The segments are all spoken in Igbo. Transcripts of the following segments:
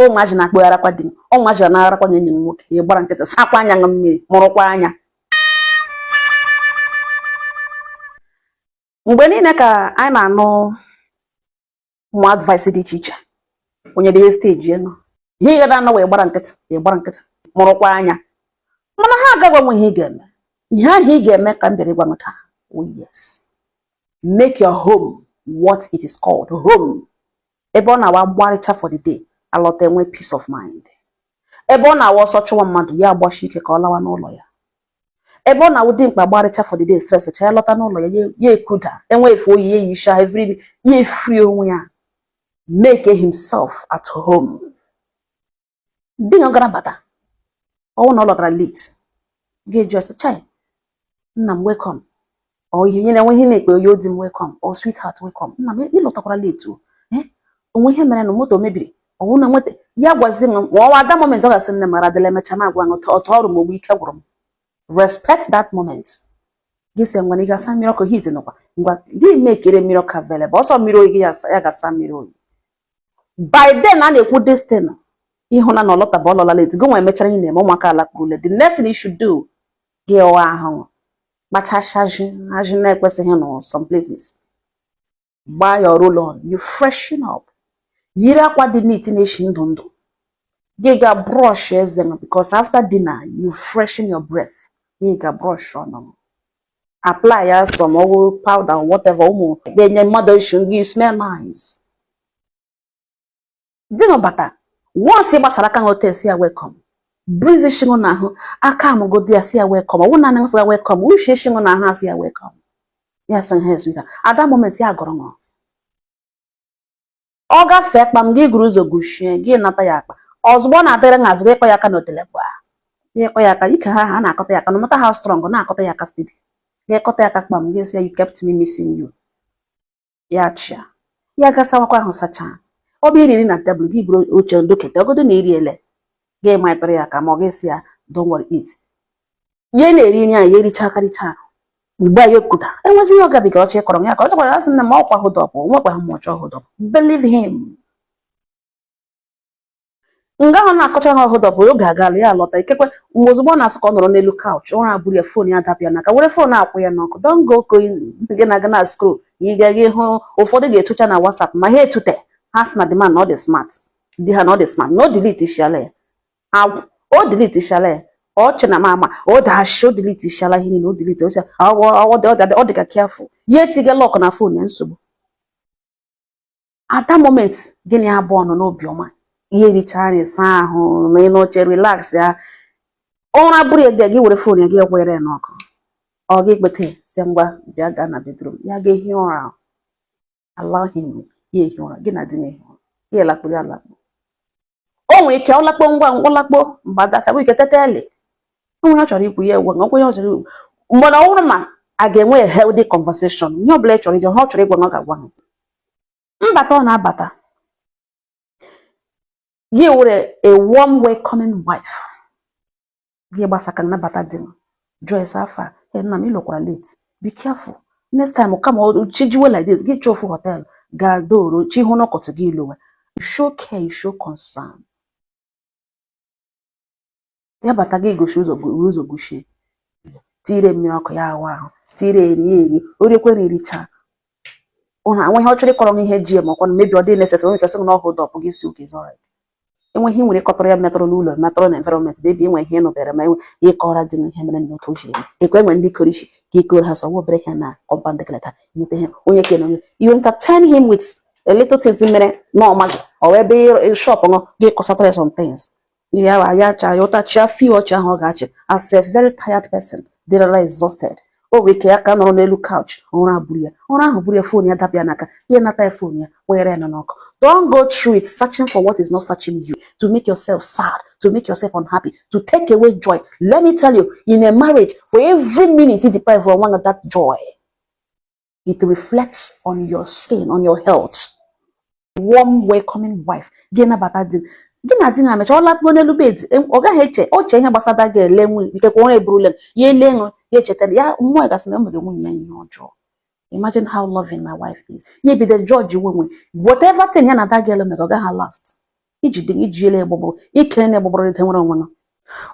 o maji na akpọ arakwa di o maji na arakwa nyenye nwoke ye gbara nkịtị sakwa anya mmiri mụrụkwa anya mgbe niile ka anyị na-anụ mụ advice dị iche iche onye dị stage eno ihe ga na wee gbara nkịtị mụrụkwa anya mana ha agaghị nwe ihe ga-eme ihe ahụ ị ga-eme ka m bịara ịgwa taa oh yes make your home what it is called home ebe ọ na-awa gbarịcha for the day alọta enwe peace of mind ebe ọ na-awa ọsọ chụwa mmadụ ya agbashi ike ka ọ lawa n'ụlọ ya ebe ọ na-awụ dị mkpa gbarịcha for the day stress cha ya lọta n'ụlọ ya ya ekuda enwe efe oyi ya yisha every ya free onwe ya make himself at home dị ya gara bata ọwụ na ọ lọtara late ga-eji chai nna m welcome ọ ihe nye na-enwe ihe na-ekpe oyi odi m welcome ọ sweetheart welcome nna m ịlọtakwara late onwe ihe mere na moto mebiri ọwụ na nweta ya gwazi m ọwa ada moment ọ gasị nne m ara dịla emecha ma agwa ọtọ ọrụ m ogbe ike gwụrụ m respect that moment gị sị ngwa na ị ga-asa mmiri ọkụ hit nọkwa ngwa gị mekere mmiri ọkụ available ọsọ mmiri oyi gị ya ga-asa mmiri oyi by then a na-ekwu destin ịhụ na ọlọta bụ ọlọla late gị nwa emechara ihe na-eme ụmụaka alakpụ ule the next thing you should do gị ọwa ahụ kpachashaji haji na-ekwesịghị nọ some places gbaa ya roll on you freshen up yiri akwa dị neat na-eshi ndụ ndụ gị ga brush eze because after dinner you freshen your breath gị ga brush on apply ya some powder or whatever ụmụ ga-enye mmadụ issue gị smell nice dị n'ọbata once gbasara aka hotel si ya welcome breeze shingo na ahụ aka amụgodi ya si ya welcome ọwụ na na welcome uche shingo na ahụ asị ya welcome ya sị ha sweetheart at that moment ya gọrọ nọ ọ gafee kpam gị gụrụ ụzọ gushie gị nata ya akpa ozugbo na-adịrị nhazị gị ịkọ ya aka n'otelekwa ịkọ ya aka ike ha na-akọta ya aka no matter how strong na-akọta ya aka steady gị ịkọta ya aka kpam gị sị ya you kept me missing you ya chia ya gasawakwa ahụ sacha ọ bụ iri na tebụl gị buru oche ndokete ogodo na iri ele gị matara ya aka ma ọ ga-esi ya don't worry eat ihe na-eri nri anyị ya ericha akarịcha mgbe ya okuda enwezi ihe ọ gabiga ọchị kọrọ ya ka ọ chọkwara asị na ma ọkwa hụdọpụ nwekwa ha mmụọchọ hụdọpụ believe him nga ahụ na-akọcha ha hụdọpụ oge agala ya alọta ikekwe mgbe ozugbo ọ na-asị ka ọ nọrọ n'elu couch ụra abụrụ ya fon ya dapịa n'aka were fon akwụ ya n'ọkụ don go gị na-aga na scroll ị gaghị hụ ụfọdụ ga-etucha na WhatsApp ma ha etute ha sị na the man na ọ dị smart di ha na ọ dị smart na o delete ishale ya o delete ishale ya ọ che na mama o dash o delete ishala ihe niile o delete o ọ dị ka careful ya etige lock na phone ya nsogbu at that moment gịnị abụọ nọ n'obi ọma ihe richa anyị saa ahụ na ịnọche relax ya ụra bụrụ ya gị were phone ya gị ekwere n'ọkụ ọ gị kpete si ngwa bịa gaa na bedroom ya ga-ehi ụra allow him ya ehi ụra gị na di na-ehi ụra ya elakpụrụ ya alakpụ o nwere ike ọlakpo ngwa ngwalakpo mgbe adachagbu ike tetele onye ọ chọrọ ikwu ya egwe nkwenye ọ chọrọ mgbe na ọhụrụ ma a ga-enwe a healthy conversation ihe ọbụla ị chọrọ ije ha ọ chọrọ ịgwa na ọ ga-agwa ha mbata ọ na-abata gị were a warm welcoming wife gị gbasaka nnabata di m Joyce afa nna m ịlọkwara late be careful next time kama chijiwe like this gị chọọ ofu hotel ga doro chi hụ n'ọkọtụ gị ilowe show care you show concern ya bata gị gosi ụzọ gushie tire mmiri ọkụ ya awa ahụ tire eri oriekwere ericha ụna enwe ihe ọ chọrọ ịkọrọ ihe ji ma ọkwa mebi ọ dị necessary onwe kesị na ọhụ dọpụ gị si oke zọrit enwe ihe nwere kọtọrọ ya metọrọ n'ụlọ metọrọ na environment bebi enwe ihe nụbere ma enwe ihe kọrọ dị ihe mere n'otu ochiri ekwe enwe ndị korishi ka ikoro ha sọ obere ihe na compound keleta nweta ihe onye ke na you entertain him with a little things mere n'ọma gị ọ wee be shop ṅụ gị kọsatara some things ya cha ya ụtachi afọ ọchị ahụ ọ ga-achị as a very tired person dịrịla exhausted o nwere ike ya ka nọrọ n'elu couch ụra abụrụ ya ụra ahụ bụrụ ya fon ya dapịa n'aka ihe nata ya fon ya were ya n'ọkụ don't go through it searching for what is not searching you to make yourself sad to make yourself unhappy to take away joy. Let me tell you, in a marriage, for every minute it depends on one of that joy, it reflects on your skin, on your health. Warm welcoming wife gịnị bata di gị na di na mecha ọ lakpuo n'elu bed ọ gaghị eche oche ihe gbasara ga-ele nwunye bikekwa ọrụ eburule ya ele ṅụ ya echetara ya mmụọ gasị na o mere nwunye ya ihe ọjọọ. Imagine how loving my wife is. Ya ebido George nwe whatever thing ya na that girl mere ọ gaghị last. ijiele egbụgbụrụ ike na egbụgbụrụ dị nwere onwe nọ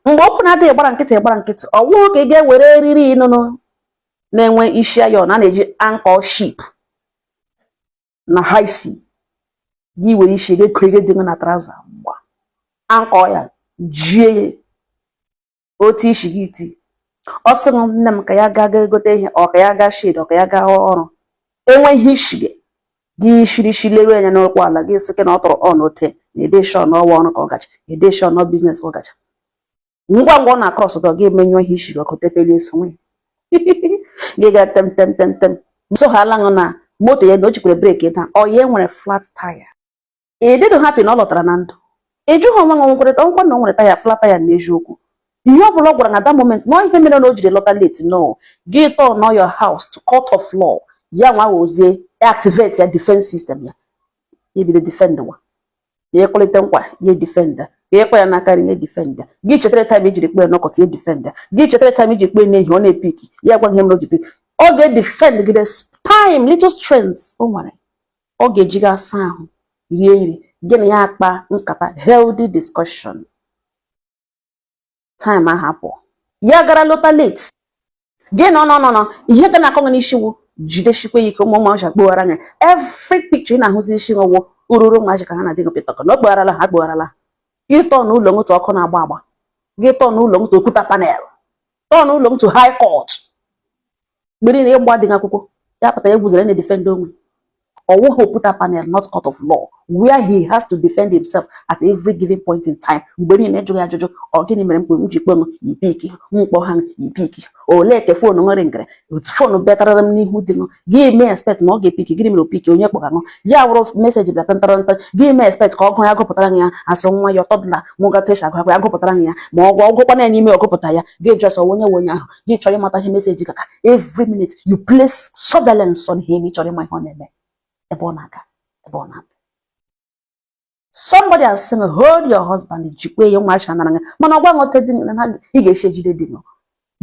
mgbe okwu na-adịghị gbara nkịtị ọwụ ka ị ga-ewere eriri ịnụnụ na-enwe isi ayọ na na-eji ankle ship na high sea gị were isi ga-ekwe dị na trouser mgba ankle ya jie otu isi gị iti ọ sị m nne m ka ya gaa gote ihe ọ ka ya gaa shade ọ ka ya gaa ọrụ enweghị ishige gị shirishi leruo anya n'okwu ala gị sị na ọ tọrọ ọ n'ote na edeshọn ọwa ọrụ ka ọ gacha edeshọn ọ biznes ka ọ gacha ngwa ngwa ọ na-akọs gị gị emenyu ihe ishige ọkụ tepeli eso nwe gị ga tem so ha ala na moto ya na o jikwere breki taa ọ ya nwere flat taya ị dịdụ hapi na ọ lọtara na ndụ ị jụghị onwe nwe nkwere nkwa na o nwere taya flat taya n'eziokwu ihe ọ bụla ọ gwara na that moment na ihe mere na o jiri lọta late no gị tọ nọ your house to court of law ya nwa wozie activate ya defense system ya ebido defend wa ya ekwalite nkwa ya defend ya ekwe ya n'aka ya defend gị chetara time ejiri kpe n'ọkọta ya defend gị chetara time iji kpe n'ehi ọ na-epiki ya gwa ihe mere o ji pik ọ ga-defend gị the time little strength o nwere ọ ga-eji gị asa ahụ rie nri gị na ya akpa nkata healthy discussion time ahapụ ya gara lọta late gị nọ ihe ga na-akọ gị n'isi wu jideshikwa ya ike ụmụ ụmụ kpogharị anya every picture ị na-ahụzi isi ọwụ ururu ụmụaji ka ha na-adị gị pịtọkọ na ọ kpogharala ha kpogharala gị tọọ n'ụlọ nwụtụ ọkụ na-agba agba gị tọọ n'ụlọ nwụtụ okwuta panel tọọ n'ụlọ nwụtụ high court gbere na ịgba dị akwụkwọ ya pụta ya gwuzere na defend onwe ọwụghị okwuta panel not court of law where he has to defend himself at every given point in time mgbe niile ejụghị ajụjụ ọ gịnị mere mkpe njikpe m ipiki mkpọ ha ipiki ole ke foonu nwere ngere foonu betara m n'ihu dị m gị mee expect na ọ ga-epiki gịnị mere opiki onye kpọga nụ ya wụrụ meseji bịa tantara gị mee expect ka ọgụ ya gụpụtara ya asụ nwa ya ọtọdụla nwụgata agụ ya gụpụtara ya ma ọgụkwa na n'ime ọgụpụta ya gị jọs onye onye ahụ gị chọrọ ịmata ihe meseji kaka every minute you place surveillance on him ị chọrọ ịma ihe ọ na-eme ebe ọ na-aga ebe ọ na-abịa somebody has said hold your husband jikwe ya nwa acha nara mana ọgwa ngote dị na ị ga-eche jide dị no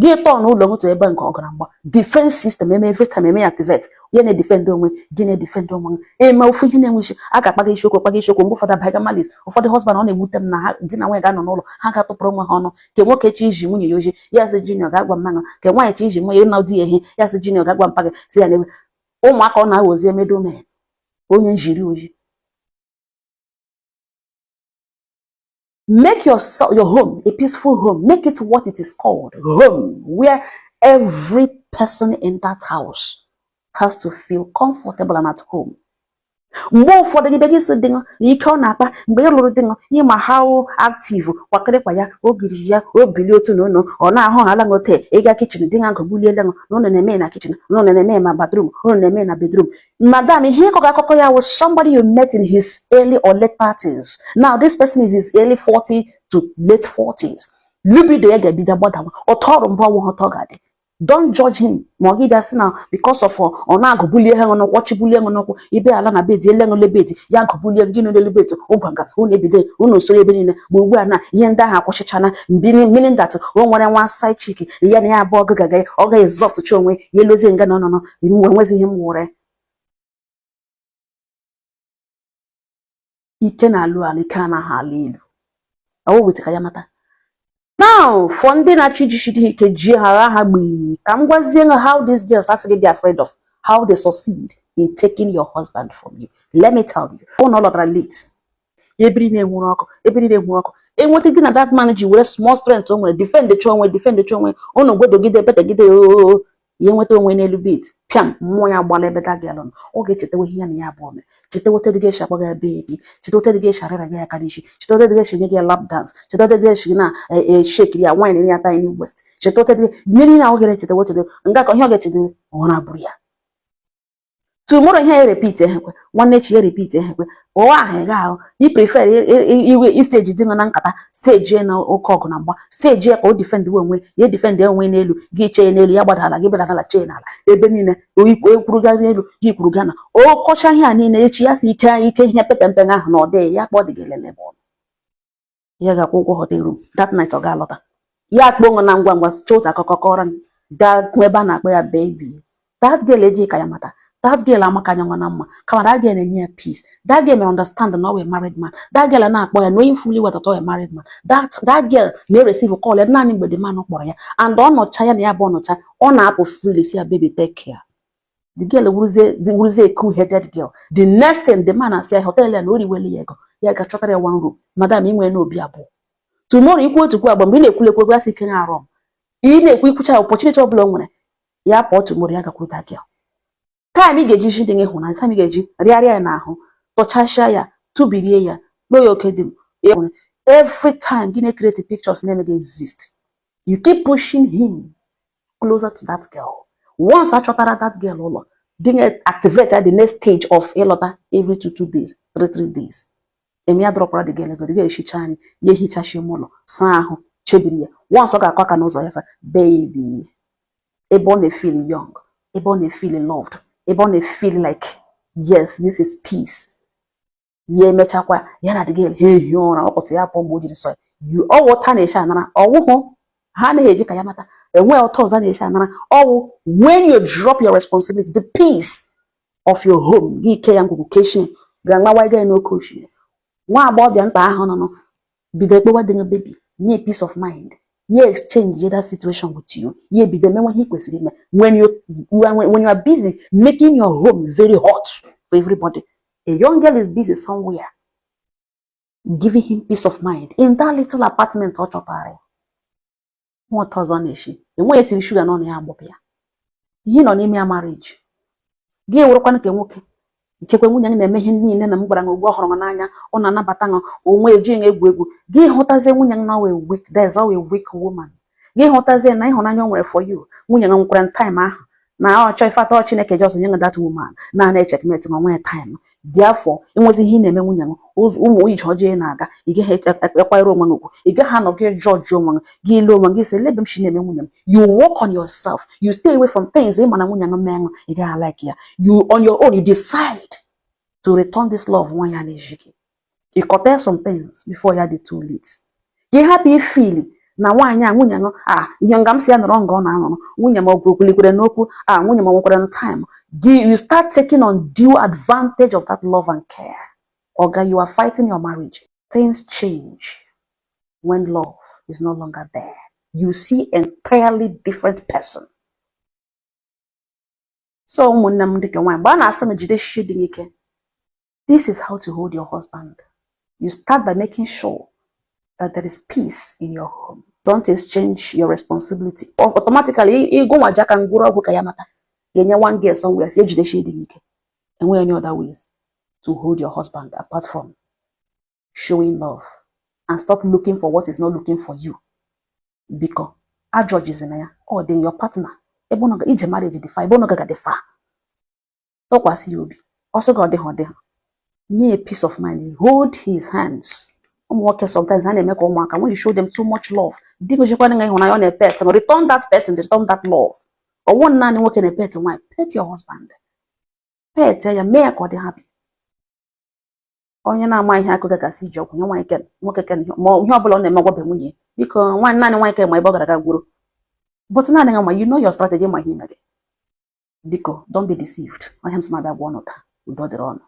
gị tọọ n'ụlọ moto ebe nke ọgara mgba defense system eme every time eme activate ya na defend onwe gị na defend onwe eme ofu ihe na-enwechi a ga-akpaga isiokwu mgbe ụfọdụ abaga malis ụfọdụ husband ọ na-egbute m na ha di na nwanyị ga-anọ n'ụlọ ha ga-atụpụrụ nwa ha ọnụ ke nwoke chi iji nwunye ya oji ya sị junior ga-agwa mmanụ ke nwaanyị chi iji nwunye na di ya ehi ya sị junior ga-agwa mpa gị si ya n'ebe ụmụaka ọ na-aghọzi emedo mee onye njiri oji make your home a peaceful home. Make it what it is called, home, where every person in that house has to feel comfortable and at home. Mgbe ụfọdụ gị begị sị dị ike ọ na-akpa mgbe ị lụrụ dị ịma how active kwakịrịkwa ya ogiri ya obili otu na ụnụ ọ na-ahụ ala ngote ịga kichin dị nga ngọbuliele na ụnụ na-eme na kichin ụnụ na-eme na bedroom ụnụ na-eme na bedroom madam ihe ịkọga akụkọ ya was somebody you met in his early or late 30s. Now this person is his early 40 to late 40s. Libido ya ga-ebido gbadawa ọtọ ọrụ mbụ ọnwụ ọtọ ga-adị. Don't judge him. Now because of ona gobulie he no watch bulie no ibe ala na bed ele ngole bed ya gobulie gị no le bed ogwanga unu ebide unu so ebe niile gbugbu ana ihe ndị ahụ akwụchichana meaning that o nwere one side chick ya na ya abụọ gaga ọ ga exhaust chi onwe ya elozie nga no enwezi ihe m nwere ike na alụ alika na ha alilu awu wetika ya mata. Now, for ndị na-achị jishidi ike ji ha gbi ka m gwazie how these girls are they afraid of how they succeed in taking your husband from you. Let me tell you, on all of that late. Ebiri na-enwuru ọkụ enwete gị na that man ji were small strength o nwere defend the chonwe unu gwedogide betegide ya enweta onwe n'elu bit piam mmụọ ya gbala ebe that girl ọ ga-echetawe ihe ya na ya abụọ mere chetawote dị ga-eshi akpọga bebi chetawote dị ga-eshi arịra gị aka n'isi chetawote dị ga-eshi nye gị lap dance chetawote dị ga-eshi na shake ya wine ya tiny west chetawote dị nye niile ahụ ga echetawote nga ka ihe ọ ga-echeta ọ na-abụrụ ya tomorrow ihe ya repeat ehekwe nwanne chi ya repeat ehekwe ụwa ahụ ga ahụ i prefer iwe stage dị na nkata stage na oke ọgụ na mgba stage ya ka o defend onwe ya defend onwe n'elu gị chee n'elu ya gbadala gị bedala chee n'ala ebe niile ekwuru ga n'elu gị kwuru ga na o kọcha ihe a niile echi ya si ike ihe pepe mpe ahụ na ọ dị ya kpọ dị gị lele bụ ya ga-akwụ ụgwọ hotel room that night ọ ga-alọta ya kpọnwụ na ngwa ngwa chọta akụkọ kọrọ gaa ebe a na-akpọ ya baby that girl eji ka ya mata that girl amaka anya nwa na mma kama that girl na-enye ya peace, that girl may understand na ọ married man, that girl na-akpọ ya knowing fully well that ọ married man, that girl may receive a call naanị mgbe the man kpọrọ ya and ọ nọcha ya na ya bụ ọnọcha ọ na-apụ freely si ya baby take care. The girl wuruzie a cool-headed girl. The next thing the man asị ya hotel ya na oriweli ya ego ya ga-achọtara ya one room, madam inwe na obi abụọ. Tomorrow ikwu otukwu agba mgbe ị na-ekwulekwu ego asị kenye arụ ị na-ekwu ikwucha opportunity ọbụla o nwere ya pụọ tomorrow ya gakwuru that girl. Time ị ga-eji shi dị ịhụnanya, time ị ga-eji rịarịa ya n'ahụ tụchasịa ya tụbirie ya kpee ya oke dị m. Every time gị na-create pictures na-emeghị exist, you keep pushing him closer to that girl. Once I chọtara that girl ụlọ dị activate the next stage of ịlọta every 2 days 3 days. Emi ya dropara the girl ego, the girl ehicha anyị ya ehichashi m ụlọ saa ahụ chebiri ya. Once ọ ga-akọ aka n'ụzọ ya sa baby ebe ọ na-feel young, ebe ọ na-feel loved, ebe ọ na-feel like yes this is peace. Ya emechakwa ya na the girl ehi ụra ọkpọtụ ya pụọ mgbe o jiri sọ ya ọwụ na-eche anara ọwụhụ ha anaghị eji ka ya mata enwe ọtọ ọzọ na-eche anara ọwụ when you drop your responsibility, the peace of your home gị ike ya ngwugwu keshin ga-agbawa gị n'oke osimiri. Nwa agbọghọbịa nta ahụ nọ bido ekpewa dị baby nye peace of mind, ye exchange that situation with you, ye bido mewe ihe kwesịrị ime when you are busy making your home very hot for everybody. A young girl is busy somewhere giving him peace of mind in that little apartment ọ chọtara ya. Nwa ọtọ ọzọ na-eshi enweghị etiri shuga n'ọnụ ya agbọpụ ya. Ihe nọ n'ime ya marriage gị werụkwana ka nwoke ikekwe nwunye gị na-eme ihe niile na m gwara gị ugbu ọhụrụ n'anya ọ na-anabata gị onwe ejighị egwu gị hụtazie nwunye gị na weak, there is always a weak woman. Gị hụtazie na ịhụnanya o nwere for you nwunye gị nwekwara time ahụ na ọ chọọ ifata Chineke just nye gị that woman na checkmate ma nwee time. Therefore enwezi ihe na-eme nwunye gị ụmụ ije ọjọọ na-aga ị gaghị ekwaere onwe gị ugwu, ị gaghị anọ gị judge onwe gị ile onwe gị sị lebe m shi na-eme nwunye m. You work on yourself, you stay away from things ịma na nwunye gị mee ị gaghị like ya. You on your own you decide to return this love one ya na-eji gị. You compare some things before ya dị too late. Gị hapụ ifili na nwaanyị a nwunye gị ihe nga m si ya nọrọ nga ọ na-anọrọ nwunye m ogwukwulikwere n'okwu nwunye m nwekwara time. You start taking undue advantage of that love and care. Oga, you are fighting your marriage. Things change when love is no longer there. You see entirely different person. So ụmụnne m dịka nwaanyị mgbe a na-asị m jide shi dị ike, this is how to hold your husband. You start by making sure that there is peace in your home. Don't exchange your responsibility. Automatically, you go wajaka nguru ọgwụ ka ya mata. Genye one girl somewhere, say jide shi dị ike. And any other ways to hold your husband apart from showing love and stop looking for what is not looking for you. Because our judges in there, or then your partner, ebono ije marriage defa, ebono ga defa. Talk was you be. Also got the near a peace of mind. Hold his hands. Sometimes when you show them too much love, return that pet and return that love. Or one nanny working a pet, why pet your husband. Pet ya may God happy. Onye na-ama ihe akụkọ ka si joke nwa ike nwoke ken ma ihe ọbụla ọ na-eme gwabe nwunye biko nwa naanị nwa ike ma ebe ọ gara gwuru. But naanị nwa you know your strategy ma ihe mere. Biko don't be deceived. Onye m sị ma bịa gwa ọnụ taa udo dịrị ọnụ.